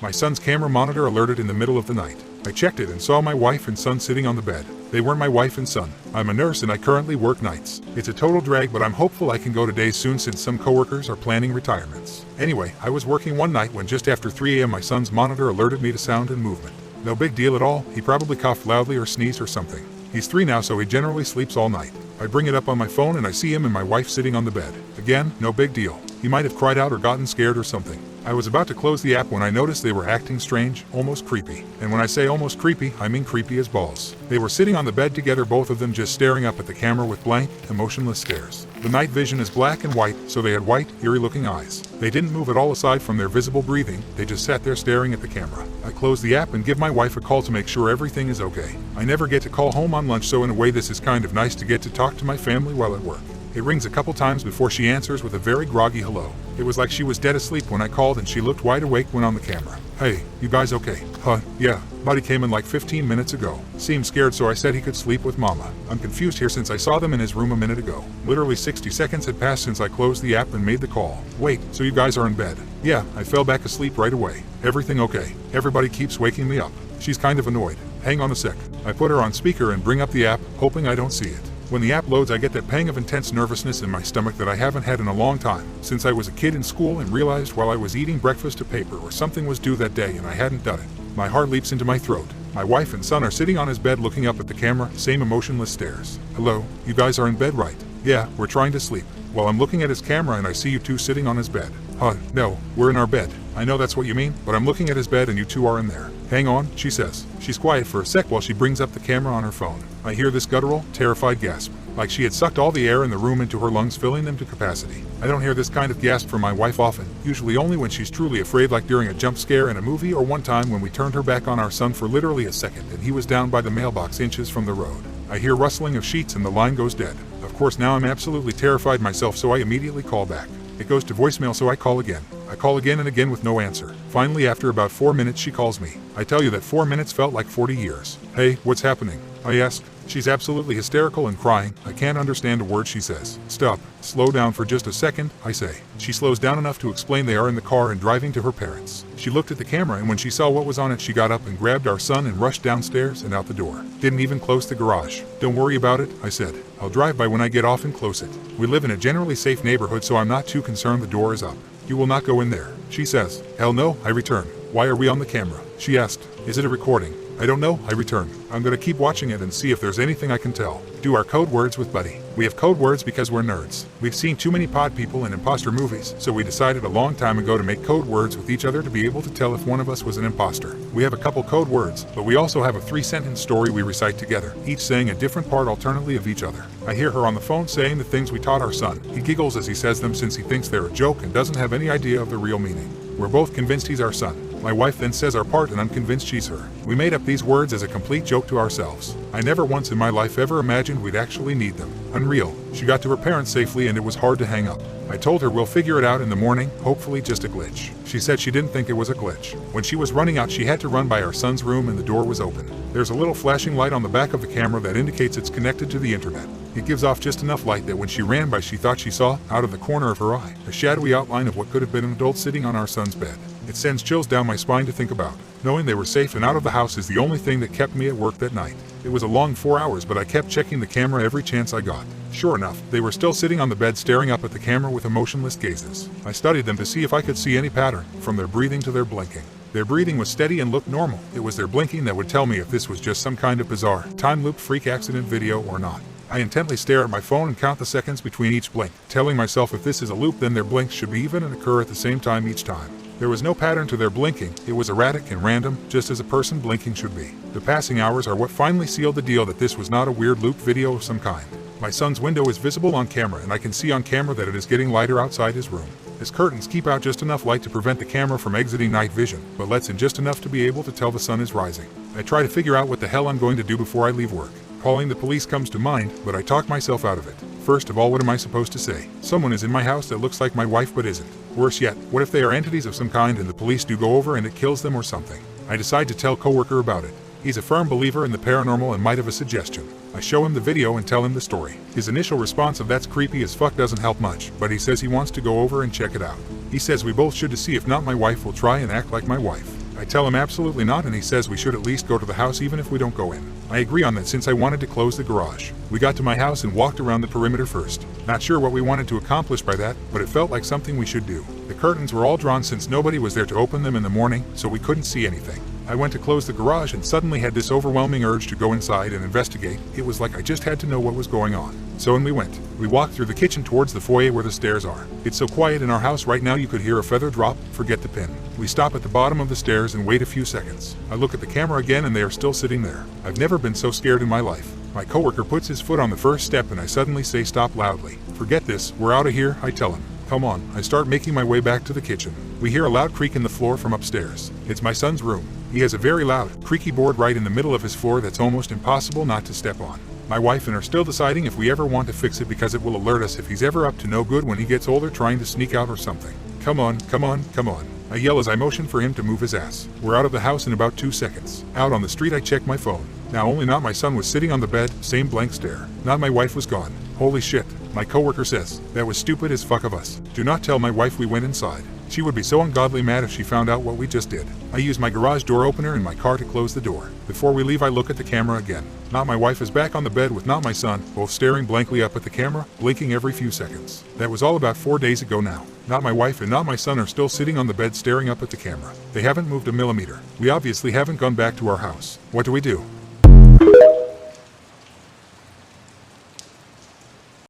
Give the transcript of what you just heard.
My son's camera monitor alerted in the middle of the night. I checked it and saw my wife and son sitting on the bed. They weren't my wife and son. I'm a nurse and I currently work nights. It's a total drag, but I'm hopeful I can go to days soon since some coworkers are planning retirements. Anyway, I was working one night when just after 3 a.m. my son's monitor alerted me to sound and movement. No big deal at all. He probably coughed loudly or sneezed or something. He's 3 now, so he generally sleeps all night. I bring it up on my phone and I see him and my wife sitting on the bed. Again, no big deal. He might have cried out or gotten scared or something. I was about to close the app when I noticed they were acting strange, almost creepy. And when I say almost creepy, I mean creepy as balls. They were sitting on the bed together, both of them just staring up at the camera with blank, emotionless stares. The night vision is black and white, so they had white, eerie-looking eyes. They didn't move at all aside from their visible breathing. They just sat there staring at the camera. I close the app and give my wife a call to make sure everything is okay. I never get to call home on lunch, so in a way this is kind of nice to get to talk to my family while at work. It rings a couple times before she answers with a very groggy hello. It was like she was dead asleep when I called and she looked wide awake when on the camera. Hey, you guys okay? Huh, yeah. Buddy came in like 15 minutes ago. Seemed scared, so I said he could sleep with Mama. I'm confused here since I saw them in his room a minute ago. Literally 60 seconds had passed since I closed the app and made the call. Wait, so you guys are in bed? Yeah, I fell back asleep right away. Everything okay? Everybody keeps waking me up. She's kind of annoyed. Hang on a sec. I put her on speaker and bring up the app, hoping I don't see it. When the app loads, I get that pang of intense nervousness in my stomach that I haven't had in a long time, since I was a kid in school and realized while I was eating breakfast a paper or something was due that day and I hadn't done it. My heart leaps into my throat. My wife and son are sitting on his bed looking up at the camera, same emotionless stares. Hello, you guys are in bed, right? Yeah, we're trying to sleep. Well, I'm looking at his camera and I see you two sitting on his bed. Huh, no, we're in our bed. I know that's what you mean, but I'm looking at his bed and you two are in there. Hang on, she says. She's quiet for a sec while she brings up the camera on her phone. I hear this guttural, terrified gasp, like she had sucked all the air in the room into her lungs, filling them to capacity. I don't hear this kind of gasp from my wife often, usually only when she's truly afraid, like during a jump scare in a movie or one time when we turned her back on our son for literally a second and he was down by the mailbox inches from the road. I hear rustling of sheets and the line goes dead. Of course, now I'm absolutely terrified myself, so I immediately call back. It goes to voicemail, so I call again. I call again and again with no answer. Finally, after about 4 minutes, she calls me. I tell you that 4 minutes felt like 40 years. Hey, what's happening? I ask. She's absolutely hysterical and crying. I can't understand a word she says. Stop. Slow down for just a second, I say. She slows down enough to explain they are in the car and driving to her parents. She looked at the camera and when she saw what was on it, she got up and grabbed our son and rushed downstairs and out the door. Didn't even close the garage. Don't worry about it, I said. I'll drive by when I get off and close it. We live in a generally safe neighborhood, so I'm not too concerned the door is up. You will not go in there, she says. Hell no, I return. Why are we on the camera? She asked. Is it a recording? I don't know, I return. I'm gonna keep watching it and see if there's anything I can tell. Do our code words with Buddy. We have code words because we're nerds. We've seen too many pod people and imposter movies, so we decided a long time ago to make code words with each other to be able to tell if one of us was an imposter. We have a couple code words, but we also have a 3-sentence story we recite together, each saying a different part alternately of each other. I hear her on the phone saying the things we taught our son. He giggles as he says them since he thinks they're a joke and doesn't have any idea of the real meaning. We're both convinced he's our son. My wife then says our part and I'm convinced she's her. We made up these words as a complete joke to ourselves. I never once in my life ever imagined we'd actually need them. Unreal. She got to her parents safely and it was hard to hang up. I told her we'll figure it out in the morning, hopefully just a glitch. She said she didn't think it was a glitch. When she was running out, she had to run by our son's room and the door was open. There's a little flashing light on the back of the camera that indicates it's connected to the internet. It gives off just enough light that when she ran by, she thought she saw, out of the corner of her eye, a shadowy outline of what could have been an adult sitting on our son's bed. It sends chills down my spine to think about. Knowing they were safe and out of the house is the only thing that kept me at work that night. It was a long 4 hours, but I kept checking the camera every chance I got. Sure enough, they were still sitting on the bed staring up at the camera with emotionless gazes. I studied them to see if I could see any pattern, from their breathing to their blinking. Their breathing was steady and looked normal. It was their blinking that would tell me if this was just some kind of bizarre, time-loop freak accident video or not. I intently stare at my phone and count the seconds between each blink, telling myself if this is a loop, then their blinks should be even and occur at the same time each time. There was no pattern to their blinking. It was erratic and random, just as a person blinking should be. The passing hours are what finally sealed the deal that this was not a weird loop video of some kind. My son's window is visible on camera and I can see on camera that it is getting lighter outside his room. His curtains keep out just enough light to prevent the camera from exiting night vision, but lets in just enough to be able to tell the sun is rising. I try to figure out what the hell I'm going to do before I leave work. Calling the police comes to mind, but I talk myself out of it. First of all, what am I supposed to say? Someone is in my house that looks like my wife but isn't. Worse yet, what if they are entities of some kind and the police do go over and it kills them or something? I decide to tell coworker about it. He's a firm believer in the paranormal and might have a suggestion. I show him the video and tell him the story. His initial response of "that's creepy as fuck" doesn't help much, but he says he wants to go over and check it out. He says we both should to see if not my wife will try and act like my wife. I tell him absolutely not, and he says we should at least go to the house even if we don't go in. I agree on that since I wanted to close the garage. We got to my house and walked around the perimeter first. Not sure what we wanted to accomplish by that, but it felt like something we should do. The curtains were all drawn since nobody was there to open them in the morning, so we couldn't see anything. I went to close the garage and suddenly had this overwhelming urge to go inside and investigate. It was like I just had to know what was going on. So in we went. We walked through the kitchen towards the foyer where the stairs are. It's so quiet in our house right now you could hear a feather drop, forget the pin. We stop at the bottom of the stairs and wait a few seconds. I look at the camera again and they are still sitting there. I've never been so scared in my life. My coworker puts his foot on the first step and I suddenly say stop loudly. Forget this, we're out of here, I tell him. Come on, I start making my way back to the kitchen. We hear a loud creak in the floor from upstairs. It's my son's room. He has a very loud, creaky board right in the middle of his floor that's almost impossible not to step on. My wife and I are still deciding if we ever want to fix it because it will alert us if he's ever up to no good when he gets older trying to sneak out or something. Come on, come on, come on. I yell as I motion for him to move his ass. We're out of the house in about 2 seconds. Out on the street I check my phone. Now only not my son was sitting on the bed, same blank stare. Not my wife was gone. Holy shit. My coworker says, that was stupid as fuck of us. Do not tell my wife we went inside. She would be so ungodly mad if she found out what we just did. I use my garage door opener in my car to close the door. Before we leave I look at the camera again. Not my wife is back on the bed with not my son, both staring blankly up at the camera, blinking every few seconds. That was all about 4 days ago now. Not my wife and not my son are still sitting on the bed staring up at the camera. They haven't moved a millimeter. We obviously haven't gone back to our house. What do we do?